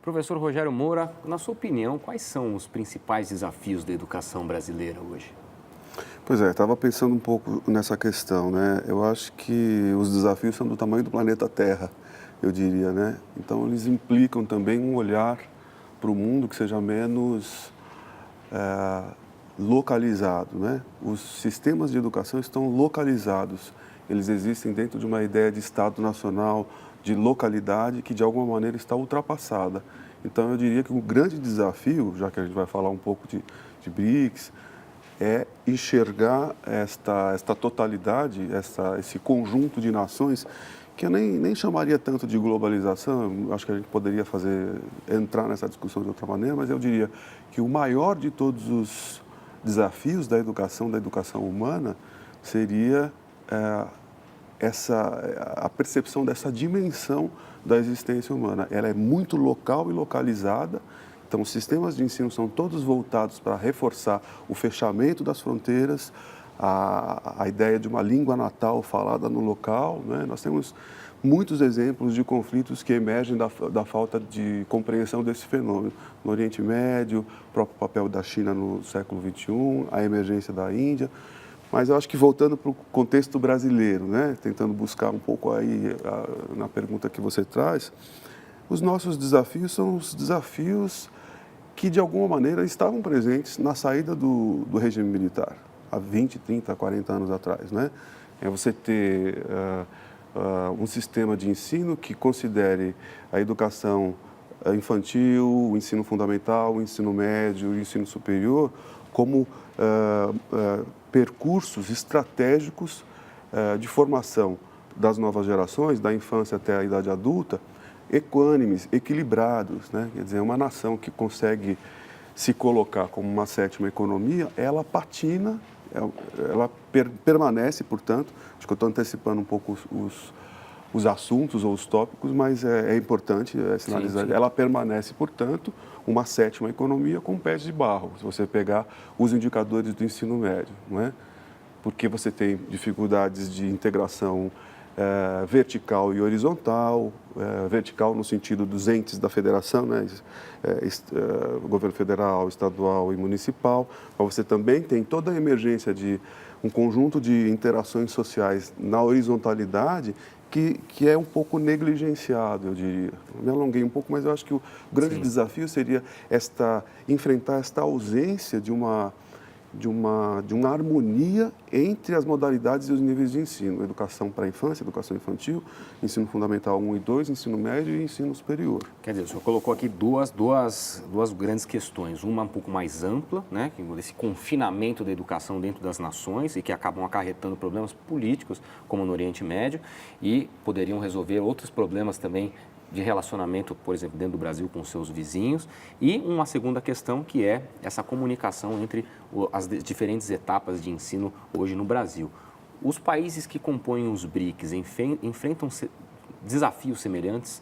Professor Rogério Moura, na sua opinião, quais são os principais desafios da educação brasileira hoje? Pois é, estava pensando um pouco nessa questão, né? Eu acho que os desafios são do tamanho do planeta Terra, eu diria, né? Então, eles implicam também um olhar para o mundo que seja menos localizado, né? Os sistemas de educação estão localizados, eles existem dentro de uma ideia de Estado nacional, de localidade, que de alguma maneira está ultrapassada. Então, eu diria que o grande desafio, já que a gente vai falar um pouco de BRICS, é enxergar esta totalidade, esse conjunto de nações, que eu nem chamaria tanto de globalização, acho que a gente poderia entrar nessa discussão de outra maneira, mas eu diria que o maior de todos os desafios da educação humana, seria a percepção dessa dimensão da existência humana. Ela é muito local e localizada. Então, os sistemas de ensino são todos voltados para reforçar o fechamento das fronteiras, a ideia de uma língua natal falada no local, né? Nós temos muitos exemplos de conflitos que emergem da falta de compreensão desse fenômeno. No Oriente Médio, o próprio papel da China no século XXI, a emergência da Índia. Mas eu acho que voltando para o contexto brasileiro, né? Tentando buscar um pouco aí na pergunta que você traz, os nossos desafios são os desafios que, de alguma maneira, estavam presentes na saída do regime militar, há 20, 30, 40 anos atrás, né? É você ter um sistema de ensino que considere a educação infantil, o ensino fundamental, o ensino médio, o ensino superior, como percursos estratégicos de formação das novas gerações, da infância até a idade adulta, equânimes, equilibrados, né? Quer dizer, uma nação que consegue se colocar como uma sétima economia, ela patina, ela permanece, portanto, acho que eu estou antecipando um pouco os assuntos ou os tópicos, mas é importante sinalizar, ela permanece, portanto, uma sétima economia com pés de barro, se você pegar os indicadores do ensino médio, não é? Porque você tem dificuldades de integração vertical e horizontal, vertical no sentido dos entes da federação, né? Governo federal, estadual e municipal, mas você também tem toda a emergência de um conjunto de interações sociais na horizontalidade que é um pouco negligenciado, eu diria. Me alonguei um pouco, mas eu acho que o grande desafio seria enfrentar esta ausência de uma harmonia entre as modalidades e os níveis de ensino. Educação para a infância, educação infantil, ensino fundamental 1 e 2, ensino médio e ensino superior. Quer dizer, o senhor colocou aqui duas grandes questões. Uma um pouco mais ampla, né, desse confinamento da educação dentro das nações e que acabam acarretando problemas políticos, como no Oriente Médio, e poderiam resolver outros problemas também de relacionamento, por exemplo, dentro do Brasil com seus vizinhos, e uma segunda questão que é essa comunicação entre as diferentes etapas de ensino hoje no Brasil. Os países que compõem os BRICS enfrentam desafios semelhantes?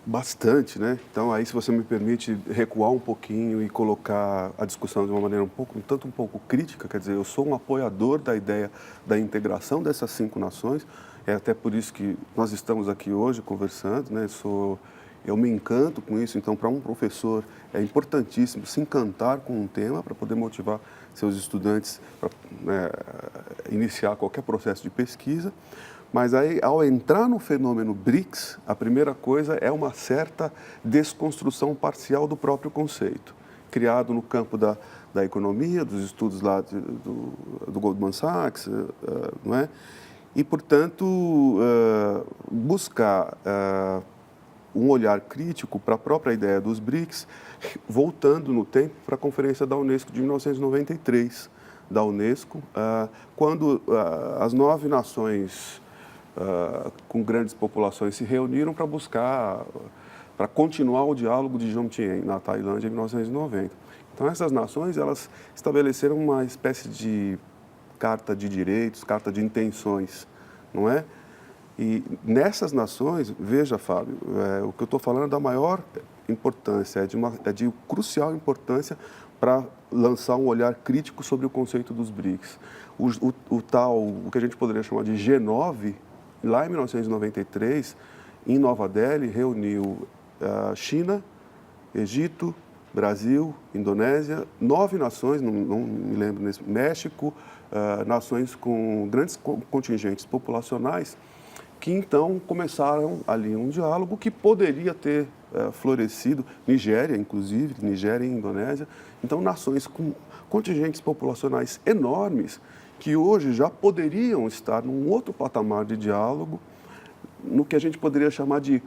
Bastante, né? Então, aí, se você me permite recuar um pouquinho e colocar a discussão de uma maneira um tanto crítica, quer dizer, eu sou um apoiador da ideia da integração dessas 5 nações, é até por isso que nós estamos aqui hoje conversando, né? Eu me encanto com isso, então, para um professor é importantíssimo se encantar com um tema para poder motivar seus estudantes para iniciar qualquer processo de pesquisa. Mas aí, ao entrar no fenômeno BRICS, a primeira coisa é uma certa desconstrução parcial do próprio conceito, criado no campo da economia, dos estudos lá do Goldman Sachs, não é? E, portanto, buscar um olhar crítico para a própria ideia dos BRICS, voltando no tempo para a Conferência da Unesco de 1993, da Unesco, quando as 9 nações com grandes populações se reuniram para continuar o diálogo de Jomtien, na Tailândia, em 1990. Então, essas nações, elas estabeleceram uma espécie de carta de direitos, carta de intenções, não é? E nessas nações, veja, Fábio, o que eu estou falando é da maior importância, é de crucial importância para lançar um olhar crítico sobre o conceito dos BRICS. O que a gente poderia chamar de G9, lá em 1993, em Nova Delhi, reuniu China, Egito, Brasil, Indonésia, 9 nações, não me lembro, México, nações com grandes contingentes populacionais, que então começaram ali um diálogo que poderia ter florescido, Nigéria, inclusive, Nigéria e Indonésia, então nações com contingentes populacionais enormes, que hoje já poderiam estar num outro patamar de diálogo, no que a gente poderia chamar de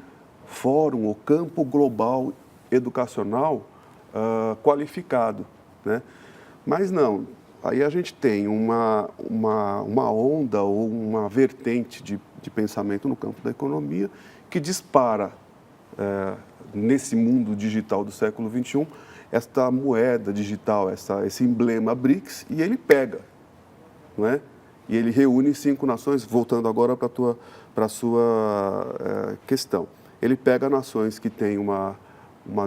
fórum ou campo global educacional qualificado, né? Mas não, aí a gente tem uma onda ou uma vertente de pensamento no campo da economia que dispara, nesse mundo digital do século XXI, esta moeda digital, esse emblema BRICS, e ele pega, não é? E ele reúne 5 nações, voltando agora para a sua questão. Ele pega nações que têm uma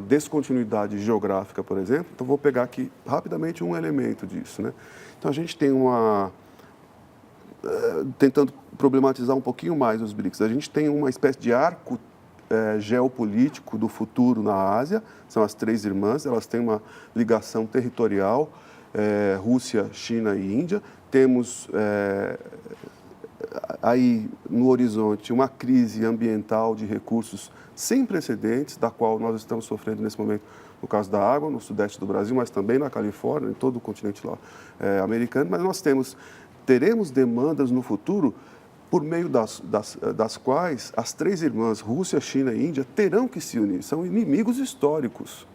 descontinuidade geográfica, por exemplo. Então, vou pegar aqui rapidamente um elemento disso, né? Então, a gente tem tentando problematizar um pouquinho mais os BRICS, a gente tem uma espécie de arco geopolítico do futuro na Ásia, são as 3 irmãs, elas têm uma ligação territorial, Rússia, China e Índia. Temos aí no horizonte uma crise ambiental de recursos sem precedentes, da qual nós estamos sofrendo nesse momento, no caso da água, no sudeste do Brasil, mas também na Califórnia, em todo o continente lá, americano. Mas nós teremos demandas no futuro por meio das quais as 3 irmãs, Rússia, China e Índia, terão que se unir. São inimigos históricos.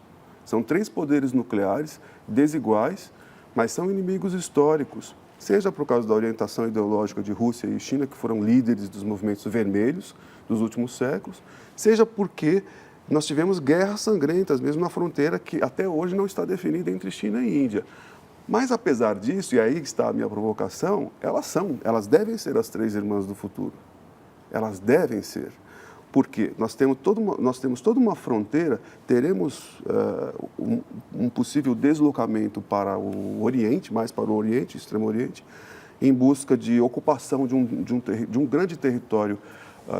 São 3 poderes nucleares desiguais, mas são inimigos históricos. Seja por causa da orientação ideológica de Rússia e China, que foram líderes dos movimentos vermelhos dos últimos séculos, seja porque nós tivemos guerras sangrentas, mesmo na fronteira, que até hoje não está definida entre China e Índia. Mas, apesar disso, e aí está a minha provocação, elas devem ser as 3 irmãs do futuro. Elas devem ser. Porque nós temos toda uma fronteira, teremos um possível deslocamento para o Oriente, mais para o Oriente, Extremo Oriente, em busca de ocupação de um grande território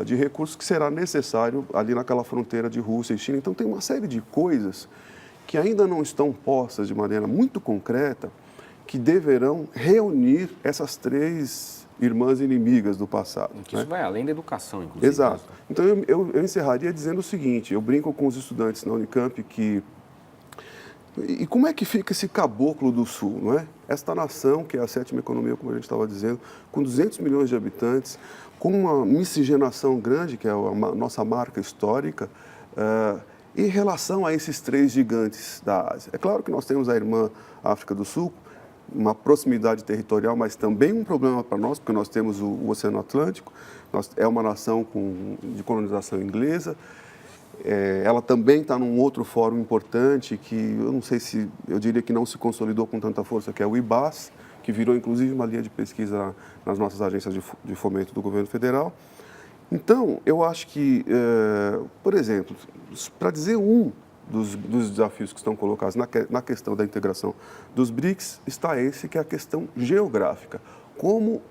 de recursos que será necessário ali naquela fronteira de Rússia e China. Então, tem uma série de coisas que ainda não estão postas de maneira muito concreta, que deverão reunir essas 3 irmãs inimigas do passado. Isso vai além da educação, inclusive. Exato. Então, eu encerraria dizendo o seguinte, eu brinco com os estudantes na Unicamp que... E como é que fica esse caboclo do Sul, não é? Esta nação, que é a 7ª economia, como a gente estava dizendo, com 200 milhões de habitantes, com uma miscigenação grande, que é a nossa marca histórica, em relação a esses 3 gigantes da Ásia. É claro que nós temos a irmã África do Sul, uma proximidade territorial, mas também um problema para nós, porque nós temos o Oceano Atlântico, é uma nação de colonização inglesa, ela também está num outro fórum importante que eu não sei se, eu diria que não se consolidou com tanta força, que é o IBAS, que virou inclusive uma linha de pesquisa nas nossas agências de fomento do governo federal. Então, eu acho que, por exemplo, para dizer dos desafios que estão colocados na questão da integração dos BRICS, está esse que é a questão geográfica. Como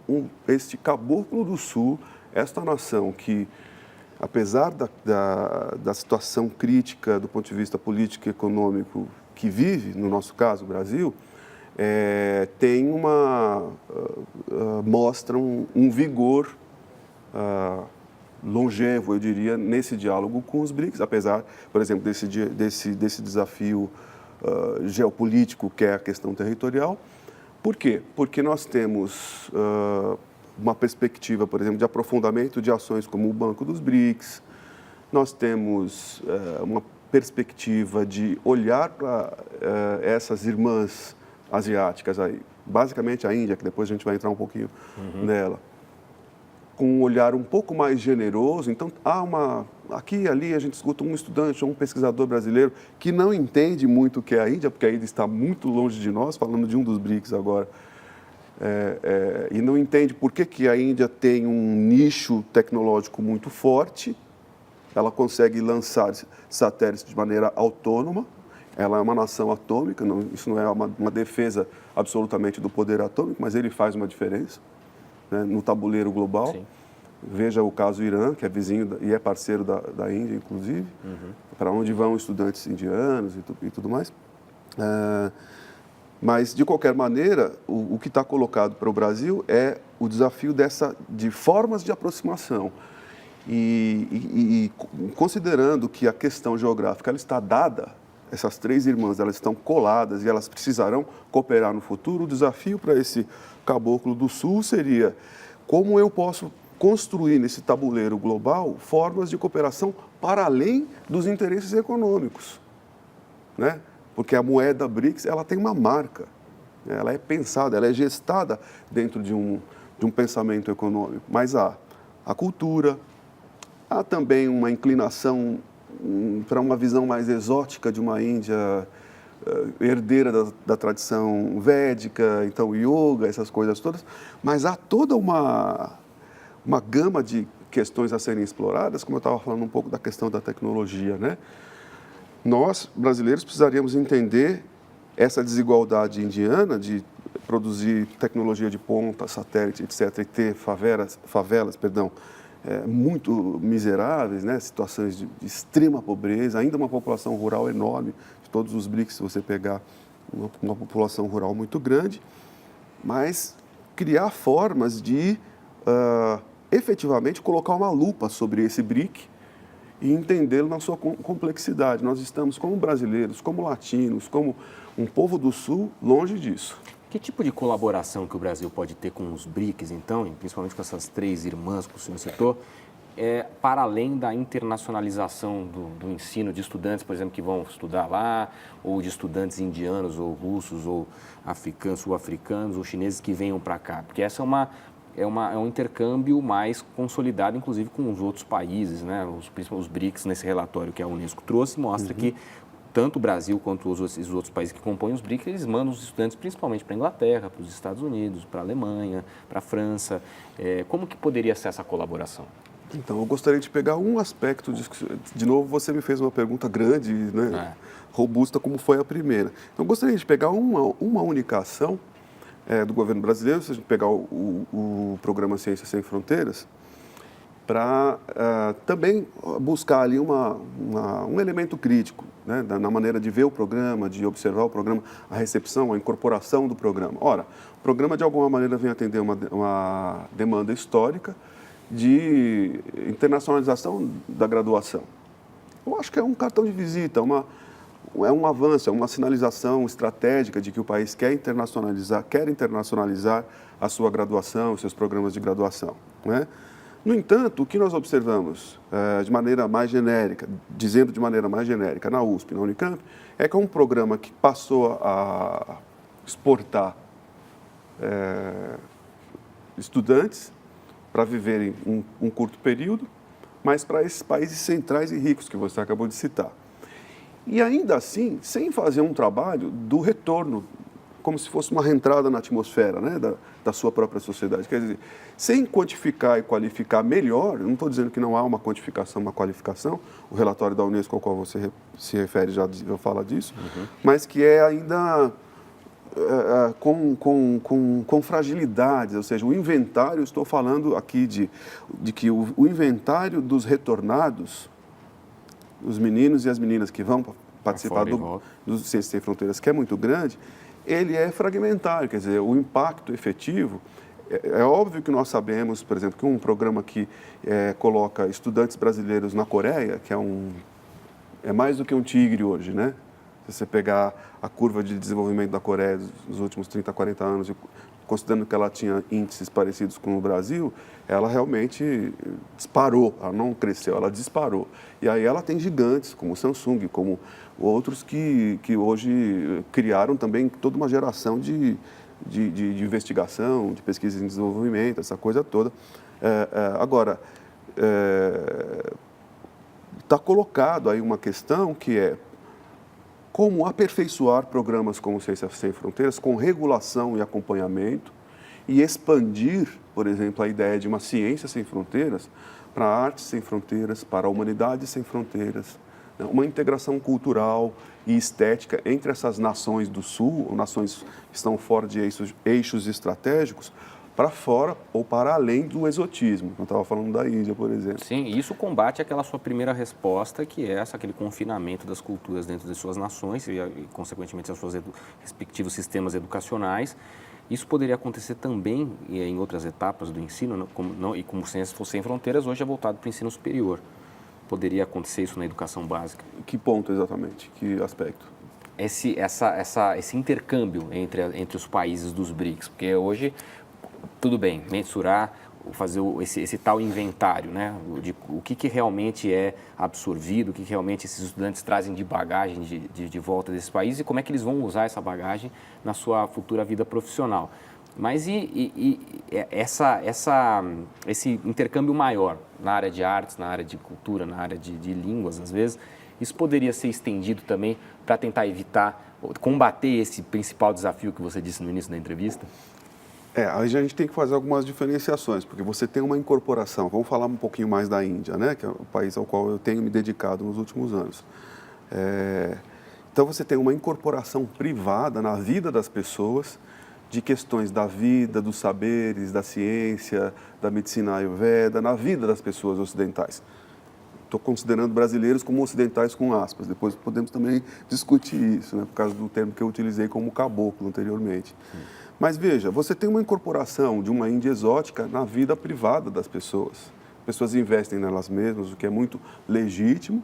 este caboclo do Sul, esta nação que, apesar da situação crítica do ponto de vista político e econômico que vive, no nosso caso, o Brasil, mostra um vigor longevo, eu diria, nesse diálogo com os BRICS, apesar, por exemplo, desse desafio geopolítico, que é a questão territorial. Por quê? Porque nós temos uma perspectiva, por exemplo, de aprofundamento de ações como o Banco dos BRICS, nós temos uma perspectiva de olhar para essas irmãs asiáticas aí, basicamente a Índia, que depois a gente vai entrar um pouquinho nela, com um olhar um pouco mais generoso. Então, aqui e ali a gente escuta um estudante ou um pesquisador brasileiro que não entende muito o que é a Índia, porque a Índia está muito longe de nós, falando de um dos BRICS agora, e não entende por que a Índia tem um nicho tecnológico muito forte, ela consegue lançar satélites de maneira autônoma, ela é uma nação atômica, isso não é uma defesa absolutamente do poder atômico, mas ele faz uma diferença, né, no tabuleiro global. Sim. Veja o caso Irã, que é vizinho e é parceiro da Índia, inclusive, para onde vão estudantes indianos e tudo mais. Mas, de qualquer maneira, o que está colocado para o Brasil é o desafio de formas de aproximação. E considerando que a questão geográfica ela está dada, essas três irmãs elas estão coladas e elas precisarão cooperar no futuro, o desafio para esse caboclo do Sul seria como eu posso construir nesse tabuleiro global formas de cooperação para além dos interesses econômicos, né? Porque a moeda BRICS ela tem uma marca, ela é pensada, ela é gestada dentro de um pensamento econômico, mas há a cultura, há também uma inclinação para uma visão mais exótica de uma Índia herdeira da tradição védica, então yoga, essas coisas todas, mas há toda uma gama de questões a serem exploradas, como eu estava falando um pouco da questão da tecnologia, né? Nós, brasileiros, precisaríamos entender essa desigualdade indiana de produzir tecnologia de ponta, satélite, etc., e ter favelas, muito miseráveis, né? Situações de extrema pobreza, ainda uma população rural enorme, de todos os BRICS, se você pegar uma população rural muito grande, mas criar formas de efetivamente colocar uma lupa sobre esse BRIC e entendê-lo na sua complexidade. Nós estamos, como brasileiros, como latinos, como um povo do Sul, longe disso. Que tipo de colaboração que o Brasil pode ter com os BRICS, então, e principalmente com essas três irmãs que o senhor citou, para além da internacionalização do ensino de estudantes, por exemplo, que vão estudar lá, ou de estudantes indianos, ou russos, ou africanos, sul-africanos, ou chineses que venham para cá? Porque essa é um intercâmbio mais consolidado, inclusive com os outros países, né? Os BRICS, nesse relatório que a Unesco trouxe, mostra que tanto o Brasil quanto os outros países que compõem os BRICS, eles mandam os estudantes principalmente para a Inglaterra, para os Estados Unidos, para a Alemanha, para a França. Como que poderia ser essa colaboração? Então, eu gostaria de pegar um aspecto, de novo, você me fez uma pergunta grande, né? Robusta, como foi a primeira. Então, eu gostaria de pegar uma única ação do governo brasileiro, se a gente pegar o programa Ciências Sem Fronteiras, para também buscar ali um elemento crítico, né, na maneira de ver o programa, de observar o programa, a recepção, a incorporação do programa. Ora, o programa, de alguma maneira, vem atender uma demanda histórica de internacionalização da graduação. Eu acho que é um cartão de visita, é um avanço, é uma sinalização estratégica de que o país quer internacionalizar a sua graduação, os seus programas de graduação, né? No entanto, o que nós observamos de maneira mais genérica, dizendo de maneira mais genérica, na USP, na Unicamp, é que é um programa que passou a exportar estudantes para viverem um curto período, mas para esses países centrais e ricos que você acabou de citar. E ainda assim, sem fazer um trabalho do retorno, como se fosse uma reentrada na atmosfera, né, da sua própria sociedade. Quer dizer, sem quantificar e qualificar melhor, eu não estou dizendo que não há uma quantificação, uma qualificação, o relatório da Unesco ao qual você se refere já fala disso, mas que é ainda com fragilidades, ou seja, o inventário, estou falando aqui de que o inventário dos retornados, os meninos e as meninas que vão participar do Ciências Sem Fronteiras, que é muito grande, ele é fragmentário, quer dizer, o impacto efetivo, é óbvio que nós sabemos, por exemplo, que um programa que coloca estudantes brasileiros na Coreia, que é mais do que um tigre hoje, né? Se você pegar a curva de desenvolvimento da Coreia nos últimos 30, 40 anos, considerando que ela tinha índices parecidos com o Brasil, ela realmente disparou, ela não cresceu, ela disparou. E aí ela tem gigantes, como o Samsung, como outros que hoje criaram também toda uma geração de investigação, de pesquisa em desenvolvimento, essa coisa toda. Agora, está colocado aí uma questão que é como aperfeiçoar programas como Ciências Sem Fronteiras com regulação e acompanhamento e expandir, por exemplo, a ideia de uma ciência sem fronteiras para a arte sem fronteiras, para a humanidade sem fronteiras, né? Uma integração cultural e estética entre essas nações do Sul, ou nações que estão fora de eixos estratégicos, para fora ou para além do exotismo. Eu estava falando da Índia, por exemplo. Sim, e isso combate aquela sua primeira resposta, que é aquele confinamento das culturas dentro de suas nações e consequentemente, seus respectivos sistemas educacionais. Isso poderia acontecer também em outras etapas do ensino, e como Ciências Sem Fronteiras, hoje é voltado para o ensino superior. Poderia acontecer isso na educação básica? Que ponto exatamente? Que aspecto? Esse intercâmbio entre os países dos BRICS, porque hoje, tudo bem, mensurar, fazer esse tal inventário, né, de o que realmente é absorvido, o que realmente esses estudantes trazem de bagagem de volta desse país e como é que eles vão usar essa bagagem na sua futura vida profissional. Mas esse intercâmbio maior na área de artes, na área de cultura, na área de línguas, às vezes, isso poderia ser estendido também para tentar evitar, combater esse principal desafio que você disse no início da entrevista? Aí a gente tem que fazer algumas diferenciações, porque você tem uma incorporação. Vamos falar um pouquinho mais da Índia, né, que é o país ao qual eu tenho me dedicado nos últimos anos. Então, você tem uma incorporação privada na vida das pessoas de questões da vida, dos saberes, da ciência, da medicina ayurveda, na vida das pessoas ocidentais. Estou considerando brasileiros como ocidentais com aspas, depois podemos também discutir isso, né, por causa do termo que eu utilizei como caboclo anteriormente. Mas veja, você tem uma incorporação de uma Índia exótica na vida privada das pessoas. As pessoas investem nelas mesmas, o que é muito legítimo,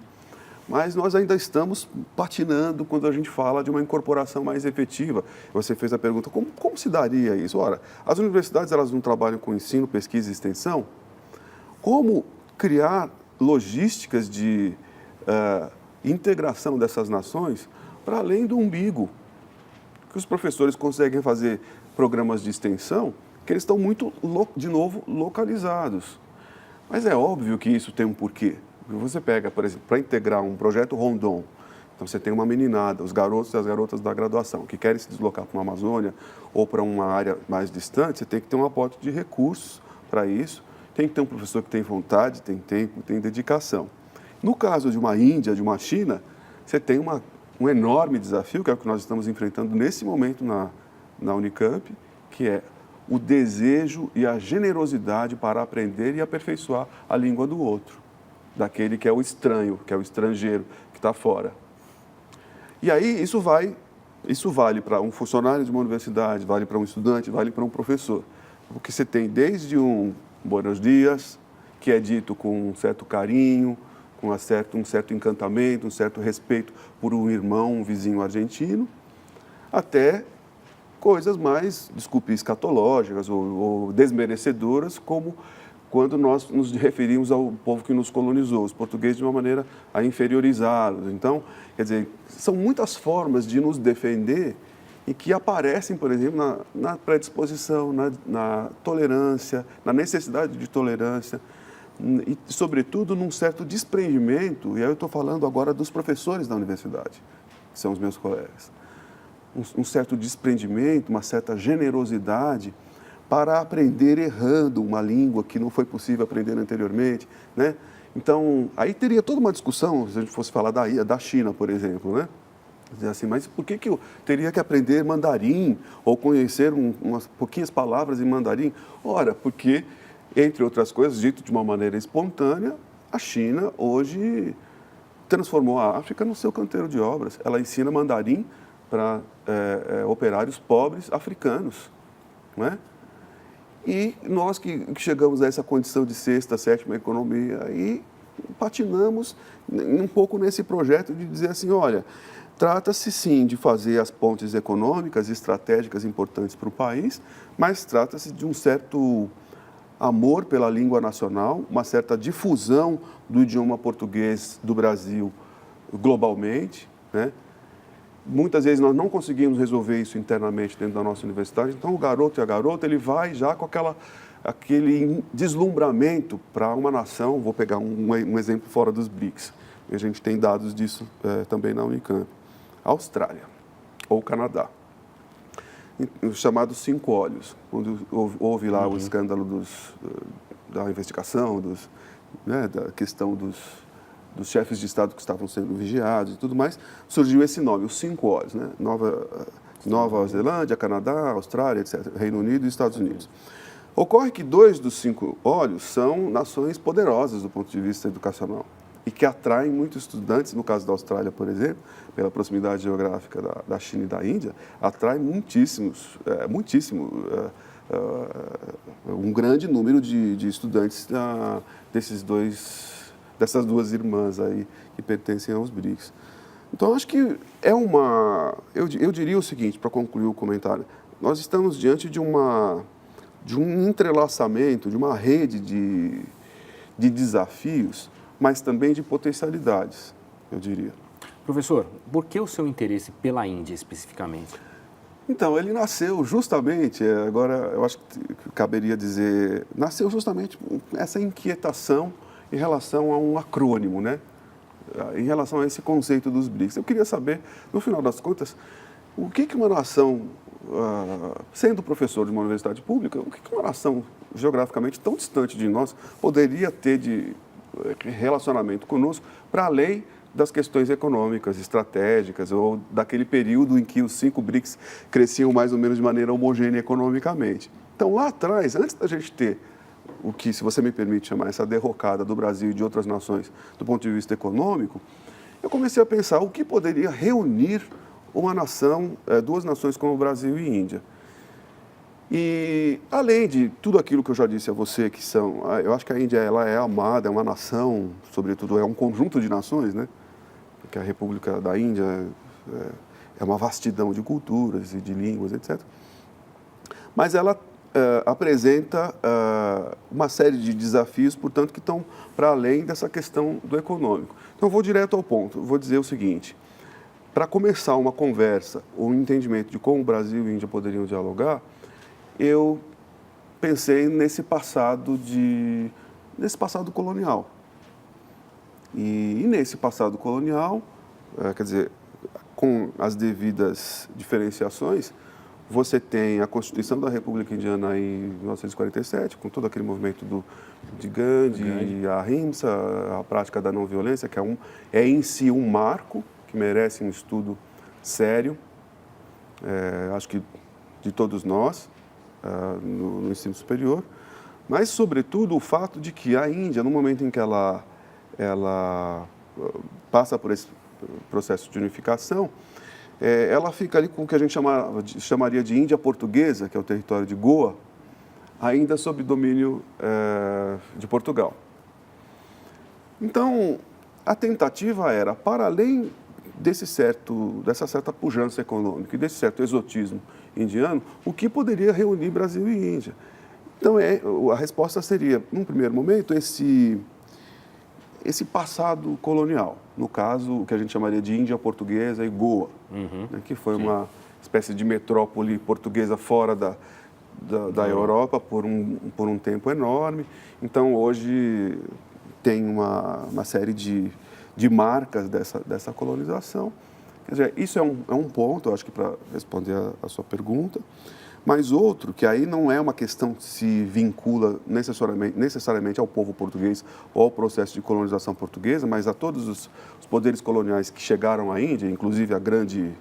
mas nós ainda estamos patinando quando a gente fala de uma incorporação mais efetiva. Você fez a pergunta, como se daria isso? Ora, as universidades elas não trabalham com ensino, pesquisa e extensão? Como criar logísticas de integração dessas nações para além do umbigo? Que os professores conseguem fazer programas de extensão que eles estão muito, de novo, localizados. Mas é óbvio que isso tem um porquê. Você pega, por exemplo, para integrar um projeto Rondon, então você tem uma meninada, os garotos e as garotas da graduação, que querem se deslocar para uma Amazônia ou para uma área mais distante, você tem que ter um aporte de recursos para isso, tem que ter um professor que tem vontade, tem tempo, tem dedicação. No caso de uma Índia, de uma China, você tem um enorme desafio, que é o que nós estamos enfrentando nesse momento na Unicamp, que é o desejo e a generosidade para aprender e aperfeiçoar a língua do outro, daquele que é o estranho, que é o estrangeiro, que está fora. E aí isso vale para um funcionário de uma universidade, vale para um estudante, vale para um professor. Porque você tem desde um buenos dias, que é dito com um certo carinho, com um certo encantamento, um certo respeito por um irmão, um vizinho argentino, até coisas mais, desculpe, escatológicas ou desmerecedoras, como quando nós nos referimos ao povo que nos colonizou, os portugueses, de uma maneira a inferiorizá-los. Então, quer dizer, são muitas formas de nos defender e que aparecem, por exemplo, na predisposição, na tolerância, na necessidade de tolerância, e, sobretudo, num certo desprendimento, e aí eu estou falando agora dos professores da universidade, que são os meus colegas, um certo desprendimento, uma certa generosidade para aprender errando uma língua que não foi possível aprender anteriormente, né? Então, aí teria toda uma discussão, se a gente fosse falar da China, por exemplo, né? Dizer assim, mas por que eu teria que aprender mandarim ou conhecer umas pouquinhas palavras em mandarim? Ora, porque, entre outras coisas, dito de uma maneira espontânea, a China hoje transformou a África no seu canteiro de obras. Ela ensina mandarim para operários pobres africanos, não é? E nós que chegamos a essa condição de sexta, sétima economia, e patinamos um pouco nesse projeto de dizer assim, olha, trata-se sim de fazer as pontes econômicas e estratégicas importantes para o país, mas trata-se de um certo amor pela língua nacional, uma certa difusão do idioma português do Brasil globalmente, né? Muitas vezes nós não conseguimos resolver isso internamente dentro da nossa universidade, então o garoto e a garota, ele vai já com aquele deslumbramento para uma nação, vou pegar um exemplo fora dos BRICS, e a gente tem dados disso também na Unicamp, Austrália ou Canadá, os chamados 5 olhos, quando houve lá o escândalo da investigação né, da questão dos chefes de Estado que estavam sendo vigiados e tudo mais, surgiu esse nome, os 5 olhos, né? Nova Zelândia, Canadá, Austrália, etc., Reino Unido e Estados Unidos. Ocorre que 2 dos 5 olhos são nações poderosas do ponto de vista educacional e que atraem muitos estudantes, no caso da Austrália, por exemplo, pela proximidade geográfica da China e da Índia, atrai um grande número de estudantes dessas 2 irmãs aí que pertencem aos BRICS. Então, acho que eu diria o seguinte, para concluir o comentário, nós estamos diante de um entrelaçamento, de uma rede de desafios, mas também de potencialidades, eu diria. Professor, por que o seu interesse pela Índia especificamente? Então, ele nasceu justamente, agora eu acho que caberia dizer, nasceu justamente essa inquietação em relação a um acrônimo, né? Em relação a esse conceito dos BRICS. Eu queria saber, no final das contas, o que uma nação, sendo professor de uma universidade pública, o que uma nação geograficamente tão distante de nós poderia ter de relacionamento conosco para além das questões econômicas, estratégicas, ou daquele período em que os 5 BRICS cresciam mais ou menos de maneira homogênea economicamente. Então, lá atrás, antes da gente ter o que, se você me permite chamar, essa derrocada do Brasil e de outras nações do ponto de vista econômico, eu comecei a pensar o que poderia reunir uma nação, 2 nações como o Brasil e Índia. E, além de tudo aquilo que eu já disse a você, que são, eu acho que a Índia ela é amada, é uma nação, sobretudo é um conjunto de nações, né? Porque a República da Índia é uma vastidão de culturas e de línguas, etc. Mas ela apresenta uma série de desafios, portanto, que estão para além dessa questão do econômico. Então, eu vou direto ao ponto, vou dizer o seguinte, para começar uma conversa, um entendimento de como o Brasil e a Índia poderiam dialogar, eu pensei nesse passado colonial. E nesse passado colonial, quer dizer, com as devidas diferenciações, você tem a Constituição da República Indiana em 1947, com todo aquele movimento de Gandhi, a Ahimsa, a prática da não violência, que é em si um marco que merece um estudo sério, acho que de todos nós, no ensino superior, mas, sobretudo, o fato de que a Índia, no momento em que ela passa por esse processo de unificação, ela fica ali com o que a gente chamaria de Índia Portuguesa, que é o território de Goa, ainda sob domínio de Portugal. Então, a tentativa era, para além dessa certa pujança econômica e desse certo exotismo indiano, o que poderia reunir Brasil e Índia. Então, a resposta seria, num primeiro momento, esse passado colonial, no caso, o que a gente chamaria de Índia Portuguesa e Goa, né, que foi uma espécie de metrópole portuguesa fora da Europa por um tempo enorme. Então, hoje, tem uma série de marcas dessa colonização. Quer dizer, isso é um ponto, acho que para responder a sua pergunta, mas outro, que aí não é uma questão que se vincula necessariamente ao povo português ou ao processo de colonização portuguesa, mas a todos os poderes coloniais que chegaram à Índia, inclusive a grande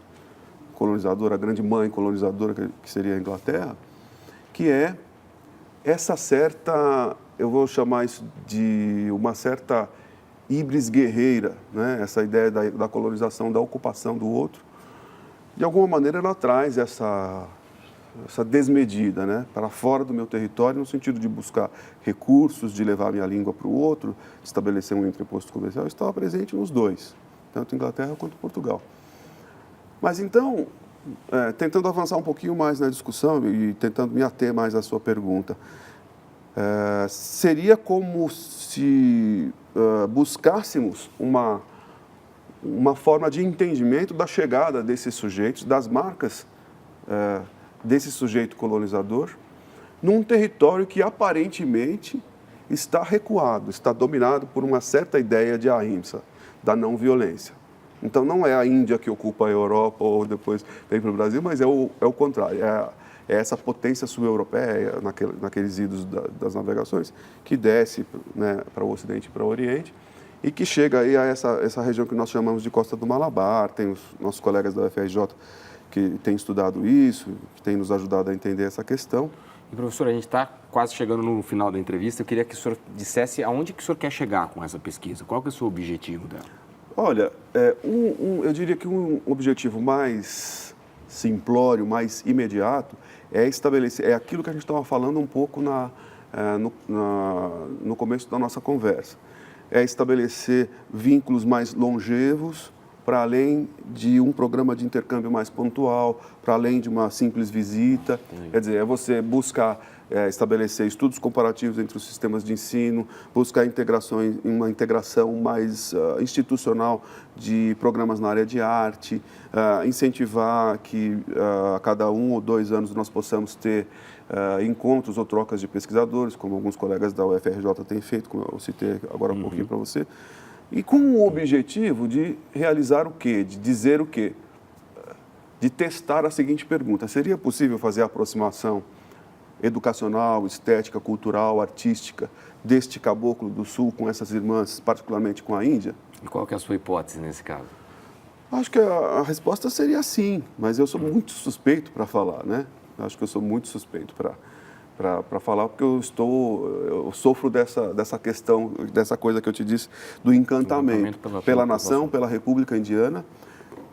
colonizadora, a grande mãe colonizadora, que seria a Inglaterra, que é essa certa, eu vou chamar isso de uma certa híbris guerreira, né? Essa ideia da colonização, da ocupação do outro. De alguma maneira, ela traz essa desmedida, né? Para fora do meu território, no sentido de buscar recursos, de levar a minha língua para o outro, estabelecer um entreposto comercial, estava presente nos dois, tanto Inglaterra quanto Portugal. Mas então, tentando avançar um pouquinho mais na discussão e tentando me ater mais à sua pergunta, seria como se buscássemos uma forma de entendimento da chegada desses sujeitos, das marcas desse sujeito colonizador, num território que aparentemente está recuado, está dominado por uma certa ideia de ahimsa, da não violência. Então, não é a Índia que ocupa a Europa ou depois vem para o Brasil, mas é o contrário. É essa potência sul-europeia, naqueles idos das navegações, que desce, né, para o Ocidente e para o Oriente, e que chega aí a essa região que nós chamamos de Costa do Malabar. Tem os nossos colegas da UFRJ que têm estudado isso, que têm nos ajudado a entender essa questão. E, professor, a gente está quase chegando no final da entrevista. Eu queria que o senhor dissesse aonde que o senhor quer chegar com essa pesquisa. Qual que é o seu objetivo dela? Olha, eu diria que um objetivo mais simplório, mais imediato, é estabelecer, é aquilo que a gente estava falando um pouco no começo da nossa conversa. É estabelecer vínculos mais longevos, para além de um programa de intercâmbio mais pontual, para além de uma simples visita. Quer dizer, é você buscar estabelecer estudos comparativos entre os sistemas de ensino, buscar uma integração mais institucional de programas na área de arte, incentivar que a cada 1 ou 2 anos nós possamos ter encontros ou trocas de pesquisadores, como alguns colegas da UFRJ têm feito, como eu citei agora há um pouquinho para você, e com o objetivo de realizar o quê? De dizer o quê? De testar a seguinte pergunta: seria possível fazer a aproximação educacional, estética, cultural, artística deste caboclo do Sul com essas irmãs, particularmente com a Índia? E qual que é a sua hipótese nesse caso? Acho que a resposta seria sim, mas eu sou muito suspeito para falar, né? Acho que eu sou muito suspeito para falar, porque eu sofro dessa questão, dessa coisa que eu te disse, do encantamento pela nação, pela República Indiana,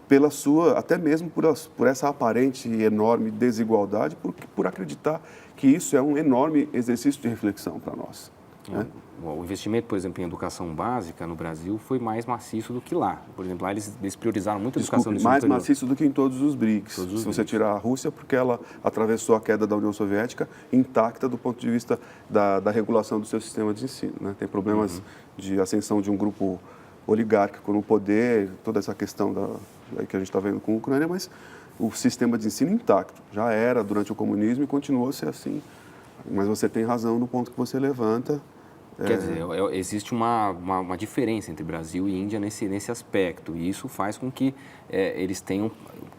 pela sua, até mesmo por essa aparente e enorme desigualdade, por acreditar que isso é um enorme exercício de reflexão para nós. Né? O investimento, por exemplo, em educação básica no Brasil foi mais maciço do que lá. Por exemplo, lá eles priorizaram muito a educação no ensino mais superior. maciço do que em todos os BRICS. Se você tirar a Rússia, porque ela atravessou a queda da União Soviética intacta do ponto de vista da regulação do seu sistema de ensino. Né? Tem problemas de ascensão de um grupo oligárquico no poder, toda essa questão que a gente está vendo com a Ucrânia, mas o sistema de ensino intacto. Já era durante o comunismo e continuou a ser assim. Mas você tem razão no ponto que você levanta. Quer dizer, existe uma diferença entre Brasil e Índia nesse aspecto, e isso faz com que eles tenham,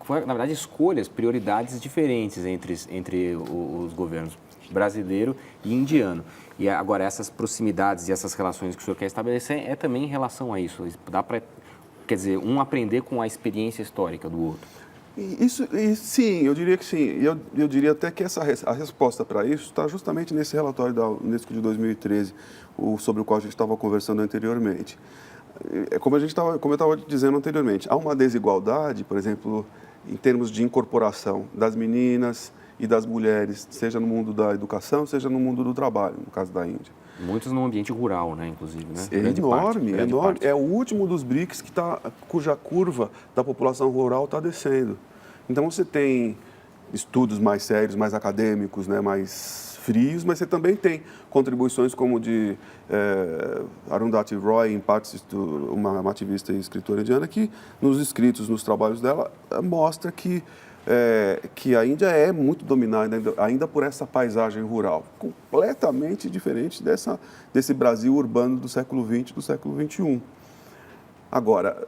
na verdade, escolhas, prioridades diferentes entre os governos brasileiro e indiano. E agora, essas proximidades e essas relações que o senhor quer estabelecer é também em relação a isso. Dá para, quer dizer, um aprender com a experiência histórica do outro. Sim, eu diria que sim. Eu diria até que a resposta para isso está justamente nesse relatório da Unesco de 2013, sobre o qual a gente estava conversando anteriormente. Como eu estava dizendo anteriormente, há uma desigualdade, por exemplo, em termos de incorporação das meninas e das mulheres, seja no mundo da educação, seja no mundo do trabalho, no caso da Índia. Muitos no ambiente rural, né, inclusive, né? É enorme. É o último dos BRICS cuja curva da população rural está descendo. Então, você tem estudos mais sérios, mais acadêmicos, né, mais frios, mas você também tem contribuições como de Arundhati Roy, em partes, uma ativista e escritora indiana, que nos escritos, nos trabalhos dela, mostra que a Índia é muito dominada ainda por essa paisagem rural, completamente diferente desse Brasil urbano do século XX e do século XXI. Agora,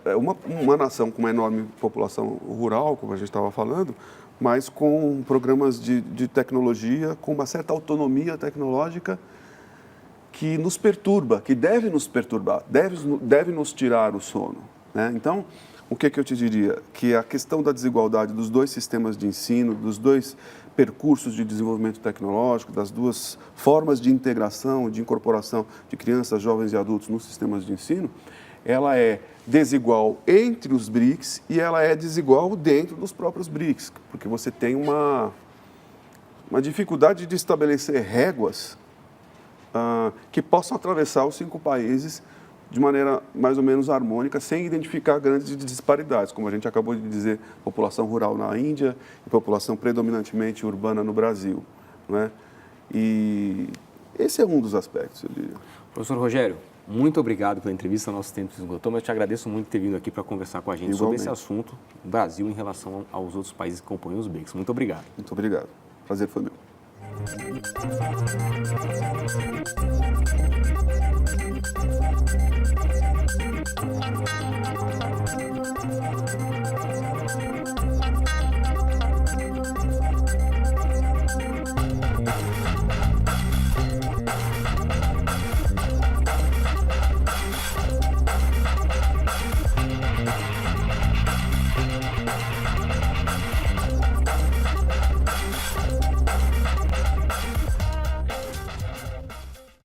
uma nação com uma enorme população rural, como a gente estava falando, mas com programas de tecnologia, com uma certa autonomia tecnológica que nos perturba, que deve nos perturbar, deve nos tirar o sono. Né? Então, o que eu te diria? Que a questão da desigualdade dos dois sistemas de ensino, dos dois percursos de desenvolvimento tecnológico, das duas formas de integração, de incorporação de crianças, jovens e adultos nos sistemas de ensino, ela é desigual entre os BRICS e ela é desigual dentro dos próprios BRICS, porque você tem uma dificuldade de estabelecer réguas que possam atravessar os 5 países de maneira mais ou menos harmônica, sem identificar grandes disparidades, como a gente acabou de dizer, população rural na Índia e população predominantemente urbana no Brasil. Não é? E esse é um dos aspectos, eu diria. Professor Rogério, muito obrigado pela entrevista, nosso tempo se esgotou, mas eu te agradeço muito por ter vindo aqui para conversar com a gente sobre esse assunto, o Brasil em relação aos outros países que compõem os BRICS. Muito obrigado. Muito obrigado. Prazer foi meu.